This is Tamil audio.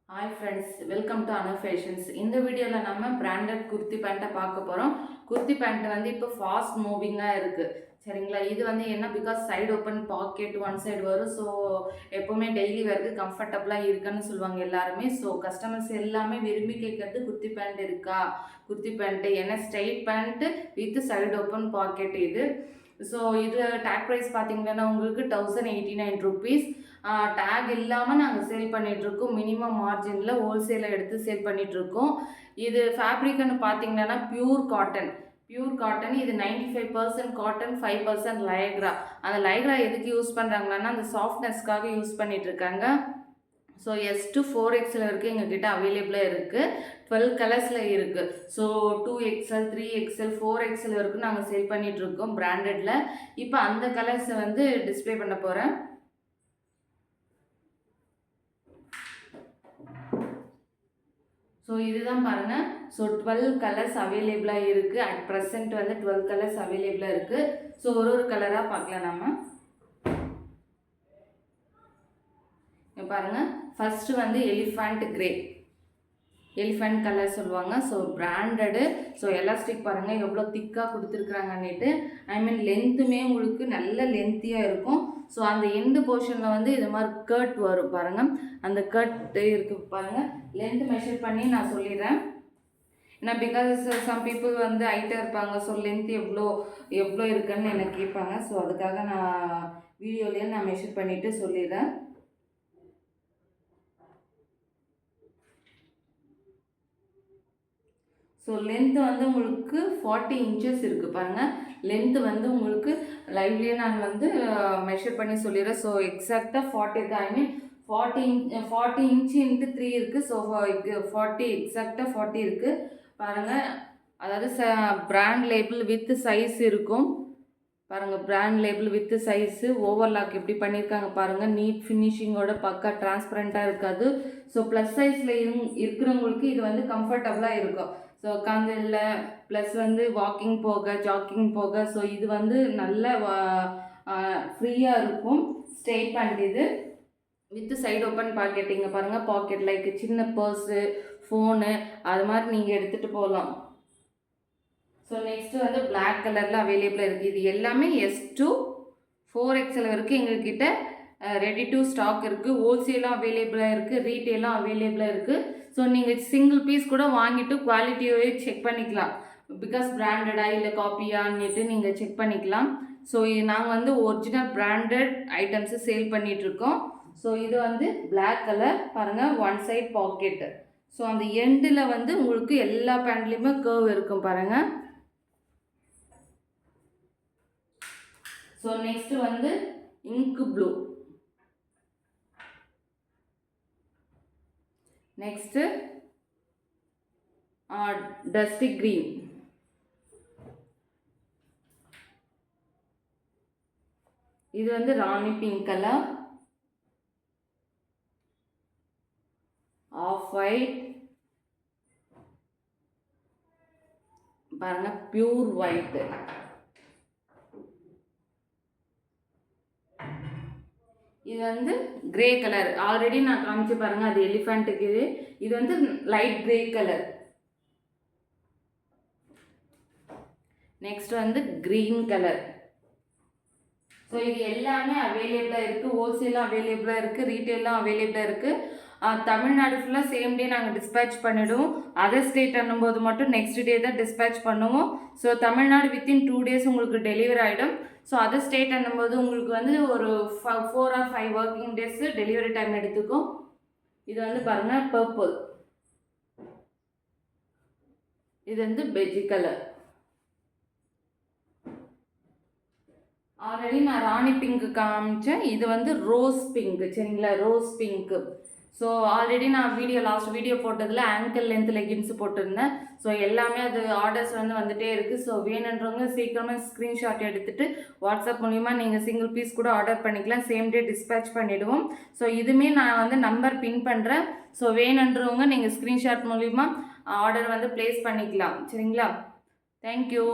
Hi friends, welcome to Anu Fashions. இந்த வீடியோல நம்ம பிராண்டட் குர்த்தி பேண்ட்டை பார்க்க போறோம். குர்த்தி பேண்ட் வந்து இப்போ ஃபாஸ்ட் மூவிங்கா இருக்கு. சரிங்களா? இது வந்து என்ன because side open pocket one side வரும். ஸோ எப்பவுமே டெய்லி வேர்க்கு கம்ஃபர்டபுளா இருக்குன்னு சொல்லுவாங்க எல்லாருமே. ஸோ கஸ்டமர்ஸ் எல்லாமே விரும்பி கேட்கறது குர்த்தி பேண்ட் இருக்கா, குர்த்தி பேண்ட் ஏன்னா straight pant with side open pocket இது. ஸோ இது டேக் ப்ரைஸ் பார்த்தீங்கன்னா உங்களுக்கு 1089 ருபீஸ். டேக் இல்லாமல் நாங்கள் சேல் பண்ணிகிட்ருக்கோம். மினிமம் மார்ஜினில் ஹோல்சேலில் எடுத்து சேல் பண்ணிகிட்ருக்கோம். இது ஃபேப்ரிக்னு பார்த்தீங்கன்னா பியூர் காட்டன். இது 95% காட்டன், 5% லைக்ரா. அந்த லைக்ரா எதுக்கு யூஸ் பண்ணுறாங்கன்னா அந்த சாஃப்ட்னஸ்க்காக யூஸ் பண்ணிகிட்ருக்காங்க. ஸோ எஸ் டு 4XL வரைக்கும் எங்ககிட்ட அவைலபிளாக இருக்குது. 12 கலர்ஸில் இருக்குது. ஸோ 2XL, 3XL, 4XL வரைக்கும் நாங்கள் சேல் பண்ணிகிட்ருக்கோம் பிராண்டடில். இப்போ அந்த கலர்ஸை வந்து டிஸ்பிளே பண்ண போகிறேன். ஸோ இதுதான் பாருங்கள். ஸோ 12 கலர்ஸ் அவைலபிளாக இருக்குது. அட் ப்ரெசென்ட் வந்து 12 கலர்ஸ் அவைலபிளாக இருக்குது. ஸோ ஒரு கலராக பார்க்கலாம் நம்ம. பாருங்கள், ஃபஸ்ட்டு வந்து எலிஃபண்ட் கலர் சொல்லுவாங்க. So branded. ஸோ எலாஸ்டிக் பாருங்கள் எவ்வளோ திக்காக கொடுத்துருக்குறாங்கன்னுட்டு. ஐ மீன் லென்த்துமே உங்களுக்கு நல்ல லென்த்தியாக இருக்கும். ஸோ அந்த எண்டு போர்ஷனில் வந்து இது மாதிரி கர்ட் வரும் பாருங்கள். அந்த கர்ட் இருக்குது பாருங்கள். லென்த் மெஷர் பண்ணி நான் சொல்லிடுறேன். ஏன்னா பிகாஸ் சம் பீப்புள் வந்து ஹைட்டாக இருப்பாங்க. ஸோ லென்த் எவ்வளோ இருக்குன்னு எனக்கு கேட்பாங்க. ஸோ அதுக்காக நான் வீடியோலேயே நான் மெஷர் பண்ணிவிட்டு சொல்லிடுறேன். ஸோ லென்த்து வந்து உங்களுக்கு 40 இன்ச்சஸ் இருக்குது பாருங்கள். லென்த்து வந்து உங்களுக்கு லைவ்லேயே நான் வந்து மெஷர் பண்ணி சொல்லிடுறேன். ஸோ எக்ஸாக்டாக 40 இருக்குது. ஐ மீன் 40 இன்ச்சு இன்ட்டு 3 இருக்குது. ஸோ 40 எக்ஸாக்டாக 40 இருக்குது பாருங்கள். அதாவது பிராண்ட் லேபிள் வித் சைஸ் இருக்கும் பாருங்கள். Brand label with size overlock எப்படி பண்ணியிருக்காங்க பாருங்கள். நீட் ஃபினிஷிங்கோட பக்கா டிரான்ஸ்பரண்ட்டாக இருக்காது. ஸோ ப்ளஸ் சைஸில் இருக்கிறவங்களுக்கு இது வந்து கம்ஃபர்டபுளாக இருக்கும். ஸோ உட்காந்து இல்லை ப்ளஸ் வந்து வாக்கிங் போக ஜாக்கிங் போக. ஸோ இது வந்து நல்ல ஃப்ரீயாக இருக்கும். ஸ்ட்ரெயிட் பேண்ட் இது வித் சைடு ஓப்பன் பாக்கெட். இங்கே பாருங்கள், பாக்கெட் லைக் சின்ன பர்ஸு, ஃபோனு அது மாதிரி நீங்கள் எடுத்துகிட்டு போகலாம். ஸோ நெக்ஸ்ட்டு வந்து பிளாக் கலரில் அவைலபிளாக இருக்குது. இது எல்லாமே S to 4XL வரைக்கும் எங்கள்கிட்ட ரெடி டு ஸ்டாக் இருக்குது. ஹோல்சேலும் அவைலபிளாக இருக்குது, ரீட்டெயிலும் அவைலபிளாக இருக்குது. ஸோ நீங்கள் சிங்கிள் பீஸ் கூட வாங்கிட்டு குவாலிட்டியோவே செக் பண்ணிக்கலாம். பிகாஸ் பிராண்டடா இல்லை காப்பியான்னுட்டு நீங்கள் செக் பண்ணிக்கலாம். ஸோ நாங்கள் வந்து ஒரிஜினல் பிராண்டட் ஐட்டம்ஸை சேல் பண்ணிகிட்ருக்கோம். ஸோ இது வந்து பிளாக் கலர் பாருங்கள், ஒன் சைட் பாக்கெட்டு. ஸோ அந்த எண்டில் வந்து உங்களுக்கு எல்லா பேண்ட்லேயுமே கர்வ் இருக்கும் பாருங்கள். ஸோ நெக்ஸ்ட்டு வந்து ink blue. Next dusty green. இது வந்து ராணி பிங்க் கலர், ஆஃப் ஒயிட் பாருங்க, பியூர் ஒயிட். இது வந்து கிரே கலர். ஆல்ரெடி நான் காமிச்சு பாருங்கள், அது எலிஃபண்ட்டுக்கு. இது வந்து லைட் கிரே கலர். நெக்ஸ்ட் வந்து க்ரீன் கலர். ஸோ இது எல்லாமே அவைலபிளாக இருக்குது. ஹோல்சேலும் அவைலபிளாக இருக்குது, ரீட்டெயிலும் அவைலபிளாக இருக்குது. தமிழ்நாடு ஃபுல்லாக சேம் டே நாங்கள் டிஸ்பேச் பண்ணிவிடுவோம். அதர் ஸ்டேட் அனும்போது மட்டும் நெக்ஸ்ட் டே தான் டிஸ்பேச் பண்ணுவோம். ஸோ தமிழ்நாடு வித்தின் 2 டேஸ் உங்களுக்கு டெலிவரி ஆகிடும். ஸோ அதர் ஸ்டேட் அனும்போது உங்களுக்கு வந்து ஒரு 4 or 5 working days delivery time எடுத்துக்கும். இது வந்து பாருங்கள் பர்பிள். இது வந்து பெஜி கலர். ஆல்ரெடி நான் ராணி பிங்க்கு காமிச்சேன். இது வந்து ரோஸ் பிங்க்கு. சரிங்களா, ரோஸ் பிங்க்கு. ஸோ ஆல்ரெடி நான் லாஸ்ட் வீடியோ போட்டதில் ஆங்கிள் லென்த் லெகின்ஸ் போட்டிருந்தேன். ஸோ எல்லாமே அது ஆர்டர்ஸ் வந்து வந்துகிட்டே இருக்குது. ஸோ வேணுன்றவங்க சீக்கிரமாக ஸ்க்ரீன்ஷாட் எடுத்துகிட்டு வாட்ஸ்அப் மூலிமா நீங்கள் சிங்கிள் பீஸ் கூட ஆர்டர் பண்ணிக்கலாம். சேம் டே டிஸ்பேச் பண்ணிவிடுவோம். ஸோ இதுவுமே நான் வந்து நம்பர் பின் பண்ணுறேன். ஸோ வேணுன்றவங்க நீங்கள் ஸ்க்ரீன்ஷாட் மூலிமா ஆர்டர் வந்து ப்ளேஸ் பண்ணிக்கலாம். சரிங்களா, தேங்க்யூ.